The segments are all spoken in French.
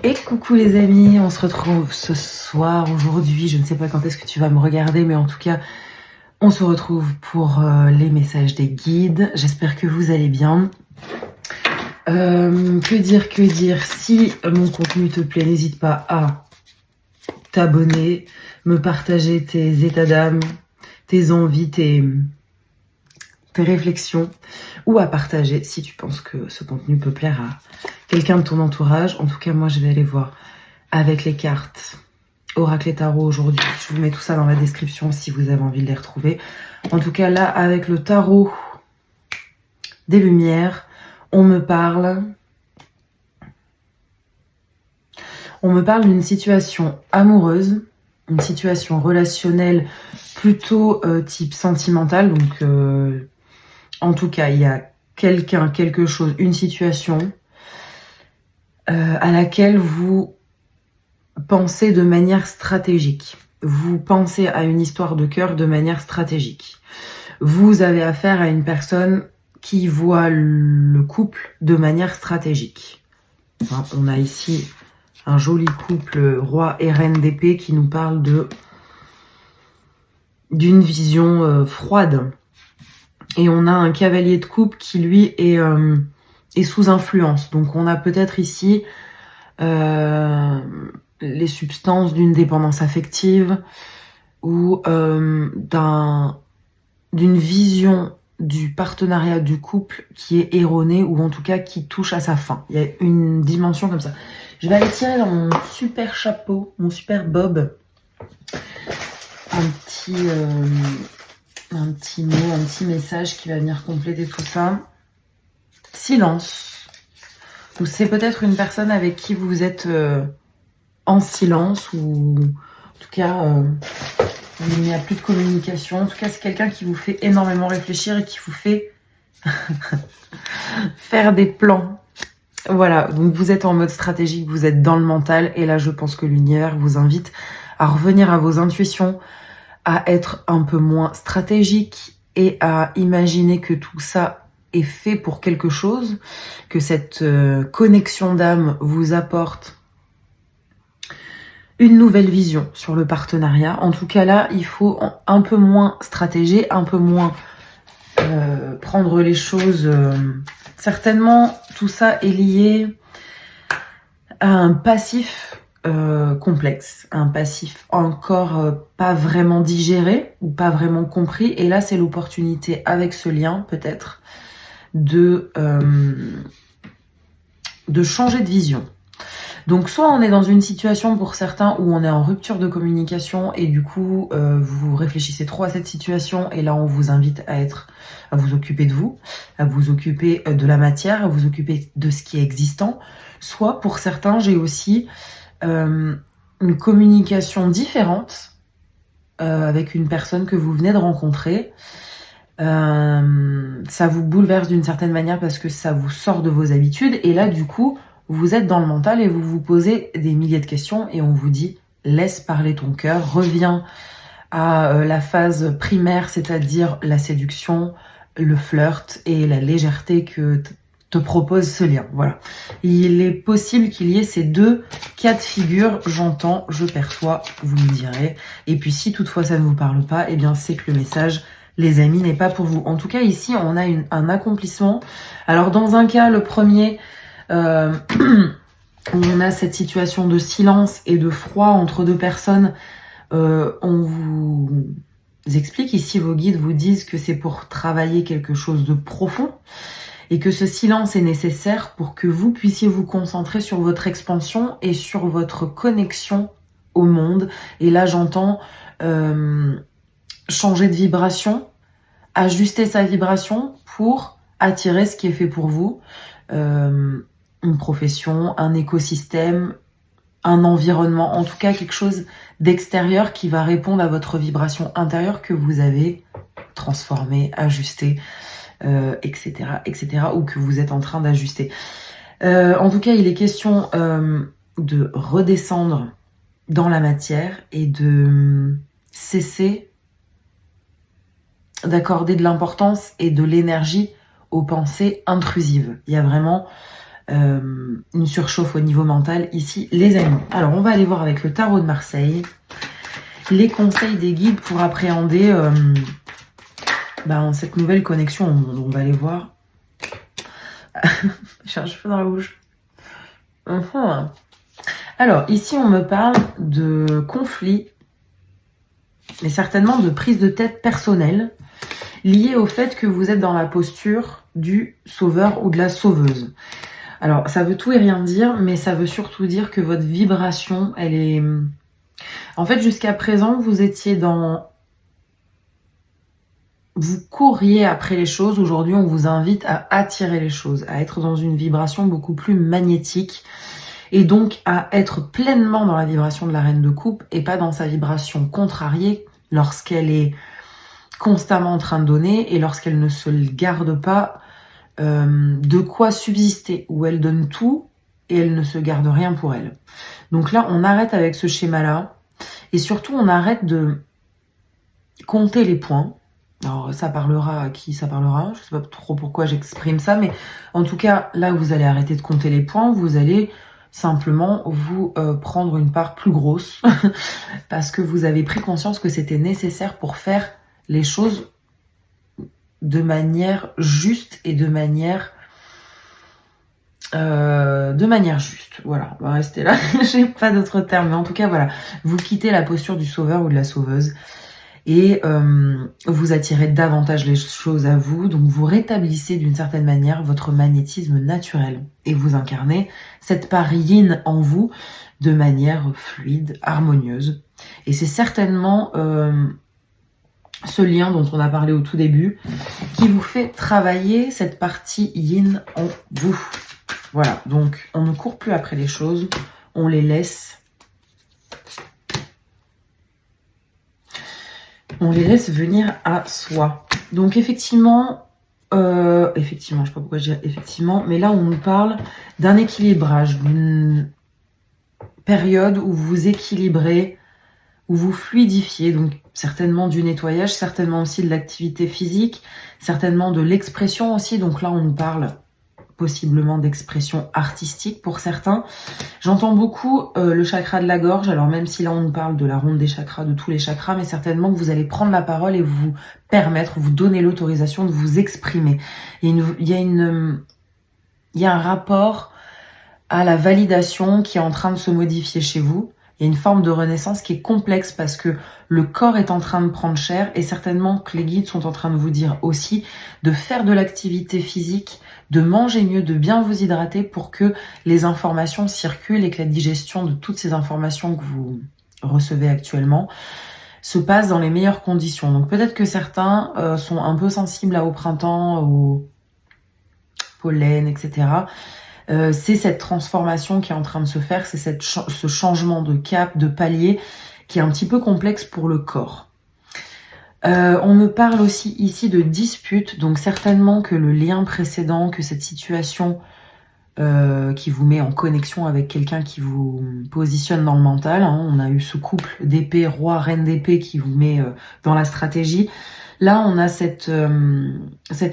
Et coucou les amis, on se retrouve ce soir, aujourd'hui, je ne sais pas quand est-ce que tu vas me regarder, mais en tout cas, on se retrouve pour les messages des guides. J'espère que vous allez bien. Que dire, si mon contenu te plaît, n'hésite pas à t'abonner, me partager tes états d'âme, tes envies, tes réflexions, ou à partager si tu penses que ce contenu peut plaire à quelqu'un de ton entourage. En tout cas, moi, je vais aller voir avec les cartes Oracle et Tarot aujourd'hui. Je vous mets tout ça dans la description si vous avez envie de les retrouver. En tout cas, là, avec le Tarot des Lumières, on me parle d'une situation amoureuse, une situation relationnelle plutôt type sentimentale. Donc, en tout cas, il y a quelqu'un, quelque chose, une situation à laquelle vous pensez de manière stratégique. Vous pensez à une histoire de cœur de manière stratégique. Vous avez affaire à une personne qui voit le couple de manière stratégique. Hein, on a ici un joli couple roi et reine d'épée qui nous parle d'une vision froide. Et on a un cavalier de coupe qui lui est sous influence. Donc on a peut-être ici les substances d'une dépendance affective ou d'une vision du partenariat du couple qui est erronée ou en tout cas qui touche à sa fin. Il y a une dimension comme ça. Je vais aller tirer dans mon super chapeau, mon super bob, un petit mot, un petit message qui va venir compléter tout ça. Silence. Donc c'est peut-être une personne avec qui vous êtes en silence ou en tout cas il n'y a plus de communication. En tout cas, c'est quelqu'un qui vous fait énormément réfléchir et qui vous fait faire des plans. Voilà, donc vous êtes en mode stratégique, vous êtes dans le mental et là je pense que l'univers vous invite à revenir à vos intuitions, à être un peu moins stratégique et à imaginer que tout ça est fait pour quelque chose, que cette connexion d'âme vous apporte une nouvelle vision sur le partenariat. En tout cas là, il faut un peu moins stratéger, un peu moins prendre les choses... Certainement, tout ça est lié à un passif complexe, un passif encore pas vraiment digéré ou pas vraiment compris. Et là, c'est l'opportunité avec ce lien, peut-être, de changer de vision. Donc, soit on est dans une situation pour certains où on est en rupture de communication et du coup, vous réfléchissez trop à cette situation et là, on vous invite à vous occuper de vous, à vous occuper de la matière, à vous occuper de ce qui est existant. Soit pour certains, j'ai aussi une communication différente avec une personne que vous venez de rencontrer. Ça vous bouleverse d'une certaine manière parce que ça vous sort de vos habitudes et là, du coup, vous êtes dans le mental et vous vous posez des milliers de questions et on vous dit laisse parler ton cœur, reviens à la phase primaire, c'est-à-dire la séduction, le flirt et la légèreté que te propose ce lien. Voilà. Il est possible qu'il y ait ces deux cas de figure, j'entends, je perçois, vous me direz. Et puis si toutefois ça ne vous parle pas, eh bien c'est que le message, les amis, n'est pas pour vous. En tout cas ici on a un accomplissement. Alors dans un cas, le premier... on a cette situation de silence et de froid entre deux personnes. On vous explique ici, vos guides vous disent que c'est pour travailler quelque chose de profond et que ce silence est nécessaire pour que vous puissiez vous concentrer sur votre expansion et sur votre connexion au monde. Et là, j'entends changer de vibration, ajuster sa vibration pour attirer ce qui est fait pour vous. Une profession, un écosystème, un environnement, en tout cas quelque chose d'extérieur qui va répondre à votre vibration intérieure que vous avez transformée, ajustée, etc., etc., ou que vous êtes en train d'ajuster. En tout cas, il est question de redescendre dans la matière et de cesser d'accorder de l'importance et de l'énergie aux pensées intrusives. Il y a vraiment une surchauffe au niveau mental ici, les amis. Alors, on va aller voir avec le tarot de Marseille les conseils des guides pour appréhender cette nouvelle connexion. On va aller voir. J'ai un cheveu dans la bouche. Alors, ici, on me parle de conflits, mais certainement de prise de tête personnelle, liée au fait que vous êtes dans la posture du sauveur ou de la sauveuse. Alors, ça veut tout et rien dire, mais ça veut surtout dire que votre vibration, elle est... En fait, jusqu'à présent, vous étiez dans... Vous courriez après les choses. Aujourd'hui, on vous invite à attirer les choses, à être dans une vibration beaucoup plus magnétique et donc à être pleinement dans la vibration de la reine de coupe et pas dans sa vibration contrariée lorsqu'elle est constamment en train de donner et lorsqu'elle ne se garde pas de quoi subsister, où elle donne tout et elle ne se garde rien pour elle. Donc là, on arrête avec ce schéma-là et surtout, on arrête de compter les points. Alors, ça parlera à qui ça parlera, je sais pas trop pourquoi j'exprime ça, mais en tout cas, là, vous allez arrêter de compter les points, vous allez simplement vous prendre une part plus grosse parce que vous avez pris conscience que c'était nécessaire pour faire les choses de manière juste et de manière juste. Voilà, on va rester là. J'ai pas d'autres termes, mais en tout cas, voilà. Vous quittez la posture du sauveur ou de la sauveuse et vous attirez davantage les choses à vous. Donc, vous rétablissez d'une certaine manière votre magnétisme naturel et vous incarnez cette part yin en vous de manière fluide, harmonieuse. Et c'est certainement ce lien dont on a parlé au tout début qui vous fait travailler cette partie yin en vous. Voilà, donc on ne court plus après les choses, on les laisse. On les laisse venir à soi. Donc effectivement, je sais pas pourquoi je dis effectivement, mais là on nous parle d'un équilibrage, d'une période où vous équilibrez, où vous fluidifiez, donc certainement du nettoyage, certainement aussi de l'activité physique, certainement de l'expression aussi, donc là on nous parle possiblement d'expression artistique pour certains. J'entends beaucoup le chakra de la gorge, alors même si là on nous parle de la ronde des chakras, de tous les chakras, mais certainement que vous allez prendre la parole et vous permettre, vous donner l'autorisation de vous exprimer. Il y a un rapport à la validation qui est en train de se modifier chez vous. Il y a une forme de renaissance qui est complexe parce que le corps est en train de prendre cher et certainement que les guides sont en train de vous dire aussi de faire de l'activité physique, de manger mieux, de bien vous hydrater pour que les informations circulent et que la digestion de toutes ces informations que vous recevez actuellement se passe dans les meilleures conditions. Donc peut-être que certains sont un peu sensibles au printemps, au pollen, etc. C'est cette transformation qui est en train de se faire, c'est ce changement de cap, de palier qui est un petit peu complexe pour le corps. On me parle aussi ici de dispute, donc certainement que le lien précédent, que cette situation qui vous met en connexion avec quelqu'un qui vous positionne dans le mental, hein, on a eu ce couple d'épée, roi, reine d'épée qui vous met dans la stratégie. Là, on a cette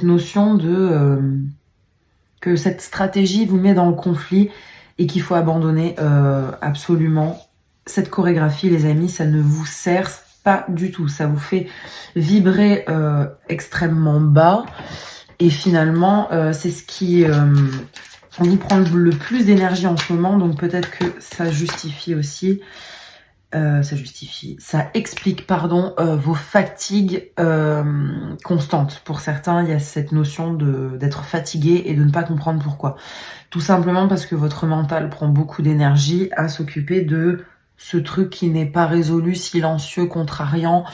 notion de... que cette stratégie vous met dans le conflit et qu'il faut abandonner absolument cette chorégraphie, les amis, ça ne vous sert pas du tout. Ça vous fait vibrer extrêmement bas et finalement, c'est ce qui vous prend le plus d'énergie en ce moment, donc peut-être que ça justifie aussi... ça explique, pardon, vos fatigues constantes. Pour certains, il y a cette notion d'être fatigué et de ne pas comprendre pourquoi. Tout simplement parce que votre mental prend beaucoup d'énergie à s'occuper de ce truc qui n'est pas résolu, silencieux, contrariant,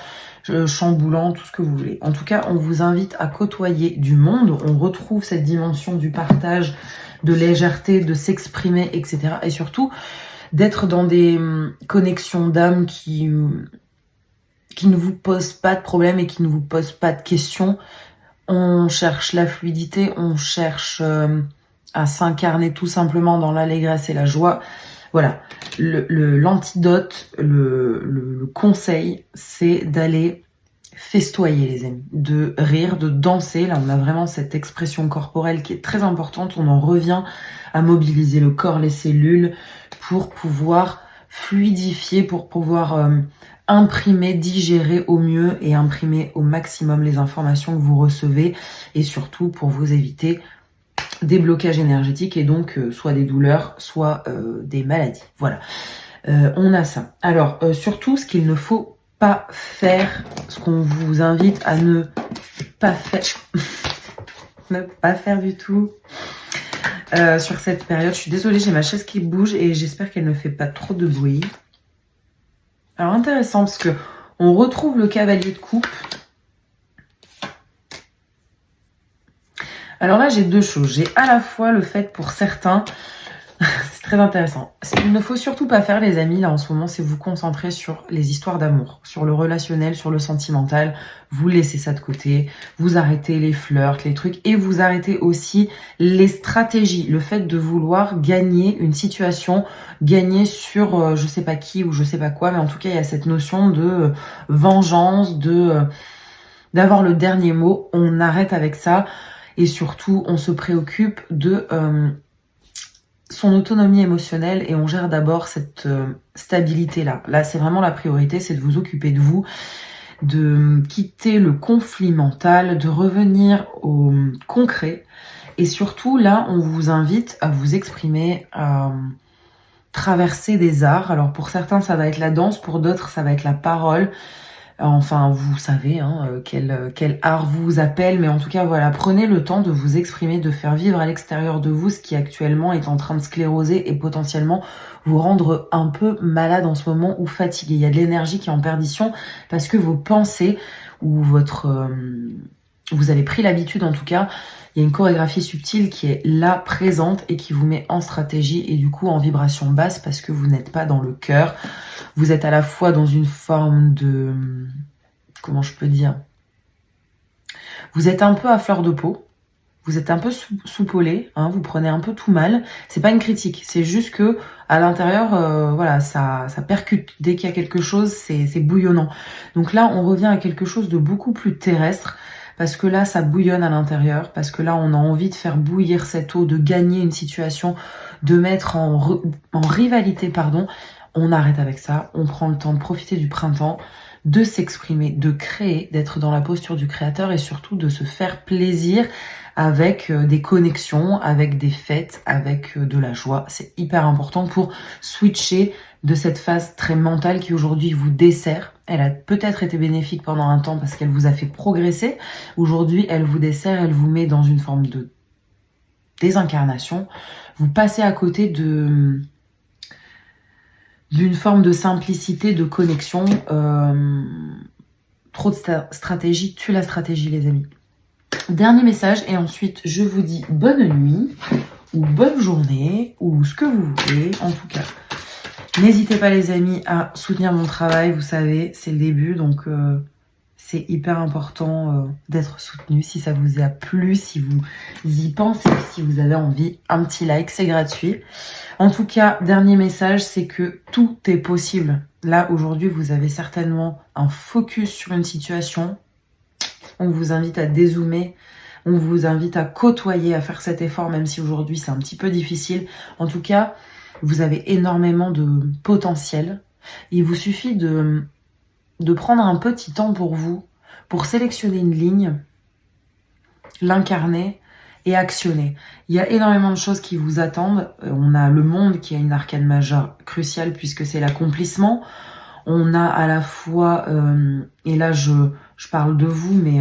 chamboulant, tout ce que vous voulez. En tout cas, on vous invite à côtoyer du monde. On retrouve cette dimension du partage, de légèreté, de s'exprimer, etc. Et surtout, d'être dans des connexions d'âme qui ne vous posent pas de problème et qui ne vous posent pas de questions. On cherche la fluidité, on cherche à s'incarner tout simplement dans l'allégresse et la joie. Voilà, l'antidote, le conseil, c'est d'aller festoyer les amis, de rire, de danser. Là on a vraiment cette expression corporelle qui est très importante. On en revient à mobiliser le corps, les cellules pour pouvoir fluidifier, pour pouvoir imprimer, digérer au mieux et imprimer au maximum les informations que vous recevez et surtout pour vous éviter des blocages énergétiques et donc soit des douleurs, soit des maladies. Voilà, on a ça. Alors surtout ce qu'il ne faut pas faire, ce qu'on vous invite à ne pas faire, ne pas faire du tout sur cette période. Je suis désolée, j'ai ma chaise qui bouge et j'espère qu'elle ne fait pas trop de bruit. Alors intéressant parce que on retrouve le cavalier de coupe. Alors là j'ai deux choses. J'ai à la fois le fait pour certains, c'est très intéressant. Ce qu'il ne faut surtout pas faire les amis là en ce moment, c'est vous concentrer sur les histoires d'amour, sur le relationnel, sur le sentimental. Vous laissez ça de côté, vous arrêtez les flirts, les trucs et vous arrêtez aussi les stratégies. Le fait de vouloir gagner une situation, gagner sur je sais pas qui ou je sais pas quoi, mais en tout cas il y a cette notion de vengeance, d'avoir le dernier mot. On arrête avec ça et surtout on se préoccupe de son autonomie émotionnelle et on gère d'abord cette stabilité-là. Là, c'est vraiment la priorité, c'est de vous occuper de vous, de quitter le conflit mental, de revenir au concret. Et surtout, là, on vous invite à vous exprimer, à traverser des arts. Alors, pour certains, ça va être la danse, pour d'autres, ça va être la parole. Enfin, vous savez quel art vous appelle, mais en tout cas, voilà, prenez le temps de vous exprimer, de faire vivre à l'extérieur de vous ce qui actuellement est en train de scléroser et potentiellement vous rendre un peu malade en ce moment ou fatigué. Il y a de l'énergie qui est en perdition parce que vos pensées ou vous avez pris l'habitude en tout cas, il y a une chorégraphie subtile qui est là, présente et qui vous met en stratégie et du coup en vibration basse parce que vous n'êtes pas dans le cœur. Vous êtes à la fois dans une forme de... Comment je peux dire? Vous êtes un peu à fleur de peau. Vous êtes un peu soupolé, hein, vous prenez un peu tout mal. C'est pas une critique, c'est juste que à l'intérieur, voilà, ça percute. Dès qu'il y a quelque chose, c'est bouillonnant. Donc là, on revient à quelque chose de beaucoup plus terrestre. Parce que là, ça bouillonne à l'intérieur, parce que là, on a envie de faire bouillir cette eau, de gagner une situation, de mettre en rivalité, pardon. On arrête avec ça, on prend le temps de profiter du printemps, de s'exprimer, de créer, d'être dans la posture du créateur et surtout de se faire plaisir avec des connexions, avec des fêtes, avec de la joie. C'est hyper important pour switcher de cette phase très mentale qui aujourd'hui vous dessert. Elle a peut-être été bénéfique pendant un temps parce qu'elle vous a fait progresser. Aujourd'hui, elle vous dessert, elle vous met dans une forme de désincarnation. Vous passez à côté d'une forme de simplicité, de connexion. Trop de stratégie tue la stratégie, les amis. Dernier message, et ensuite je vous dis bonne nuit, ou bonne journée, ou ce que vous voulez, en tout cas. N'hésitez pas les amis à soutenir mon travail, vous savez, c'est le début, donc c'est hyper important d'être soutenu. Si ça vous a plu, si vous y pensez, si vous avez envie, un petit like, c'est gratuit. En tout cas, dernier message, c'est que tout est possible. Là, aujourd'hui, vous avez certainement un focus sur une situation. On vous invite à dézoomer, on vous invite à côtoyer, à faire cet effort, même si aujourd'hui c'est un petit peu difficile. En tout cas, vous avez énormément de potentiel. Il vous suffit de prendre un petit temps pour vous, pour sélectionner une ligne, l'incarner et actionner. Il y a énormément de choses qui vous attendent. On a le monde qui a une arcane majeure cruciale puisque c'est l'accomplissement. On a à la fois, et là je parle de vous, mais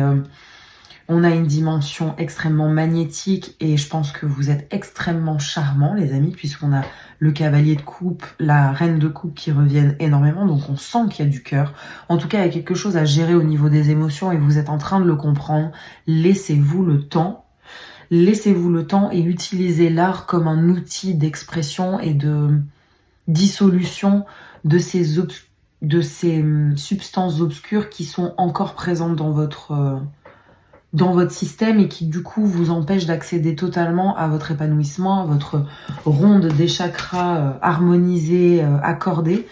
on a une dimension extrêmement magnétique et je pense que vous êtes extrêmement charmants les amis, puisqu'on a le cavalier de coupe, la reine de coupe qui reviennent énormément, donc on sent qu'il y a du cœur. En tout cas, il y a quelque chose à gérer au niveau des émotions et vous êtes en train de le comprendre. Laissez-vous le temps. Laissez-vous le temps et utilisez l'art comme un outil d'expression et de dissolution de ces substances obscures qui sont encore présentes dans votre système et qui du coup vous empêchent d'accéder totalement à votre épanouissement, à votre ronde des chakras harmonisée, accordée.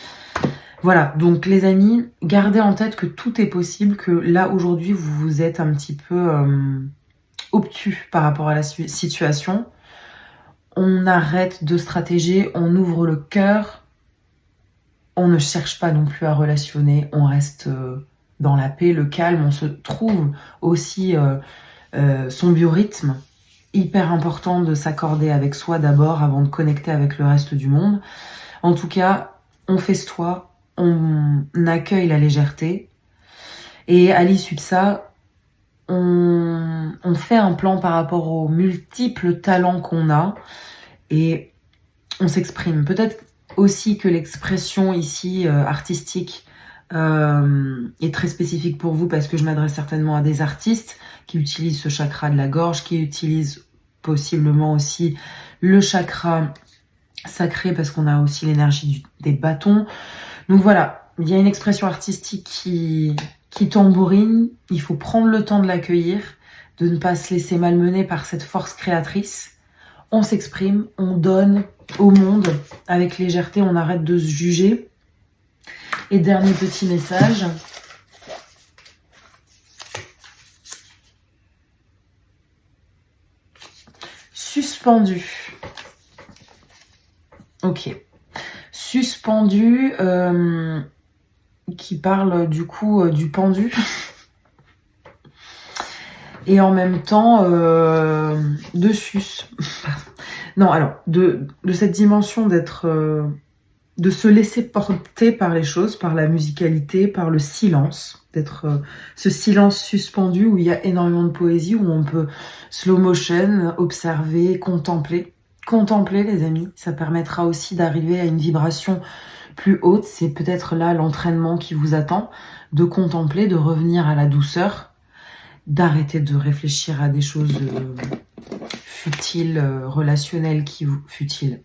Voilà, donc les amis, gardez en tête que tout est possible, que là aujourd'hui vous vous êtes un petit peu obtus par rapport à la situation. On arrête de stratéger, on ouvre le cœur, on ne cherche pas non plus à relationner, on reste dans la paix, le calme, on se trouve aussi son biorhythme. Hyper important de s'accorder avec soi d'abord avant de connecter avec le reste du monde. En tout cas, on festoie, on accueille la légèreté et à l'issue de ça, on fait un plan par rapport aux multiples talents qu'on a et on s'exprime. Peut-être aussi que l'expression ici artistique est très spécifique pour vous parce que je m'adresse certainement à des artistes qui utilisent ce chakra de la gorge, qui utilisent possiblement aussi le chakra sacré parce qu'on a aussi l'énergie des bâtons. Donc voilà, il y a une expression artistique qui tambourine, il faut prendre le temps de l'accueillir, de ne pas se laisser malmener par cette force créatrice. On s'exprime, on donne au monde avec légèreté, on arrête de se juger. Et dernier petit message. Suspendu. Ok. Suspendu, qui parle du coup du pendu. Et en même temps de sus. Non, alors, de cette dimension d'être... de se laisser porter par les choses, par la musicalité, par le silence, d'être ce silence suspendu où il y a énormément de poésie, où on peut slow motion, observer, contempler. Contempler, les amis, ça permettra aussi d'arriver à une vibration plus haute. C'est peut-être là l'entraînement qui vous attend, de contempler, de revenir à la douceur, d'arrêter de réfléchir à des choses futiles, relationnelles qui vous... Futiles.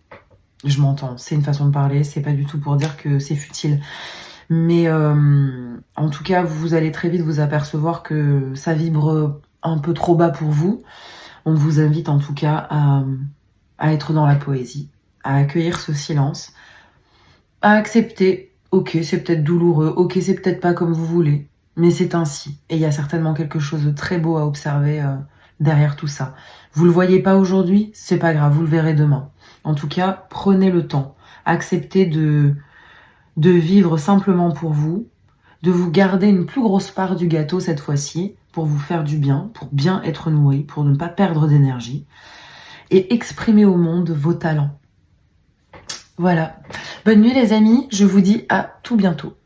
Je m'entends, c'est une façon de parler, c'est pas du tout pour dire que c'est futile. Mais en tout cas, vous allez très vite vous apercevoir que ça vibre un peu trop bas pour vous. On vous invite en tout cas à être dans la poésie, à accueillir ce silence, à accepter, ok, c'est peut-être douloureux, ok, c'est peut-être pas comme vous voulez, mais c'est ainsi. Et il y a certainement quelque chose de très beau à observer derrière tout ça. Vous le voyez pas aujourd'hui, c'est pas grave, vous le verrez demain. En tout cas, prenez le temps. Acceptez de vivre simplement pour vous, de vous garder une plus grosse part du gâteau cette fois-ci, pour vous faire du bien, pour bien être nourri, pour ne pas perdre d'énergie, et exprimer au monde vos talents. Voilà. Bonne nuit les amis, je vous dis à tout bientôt.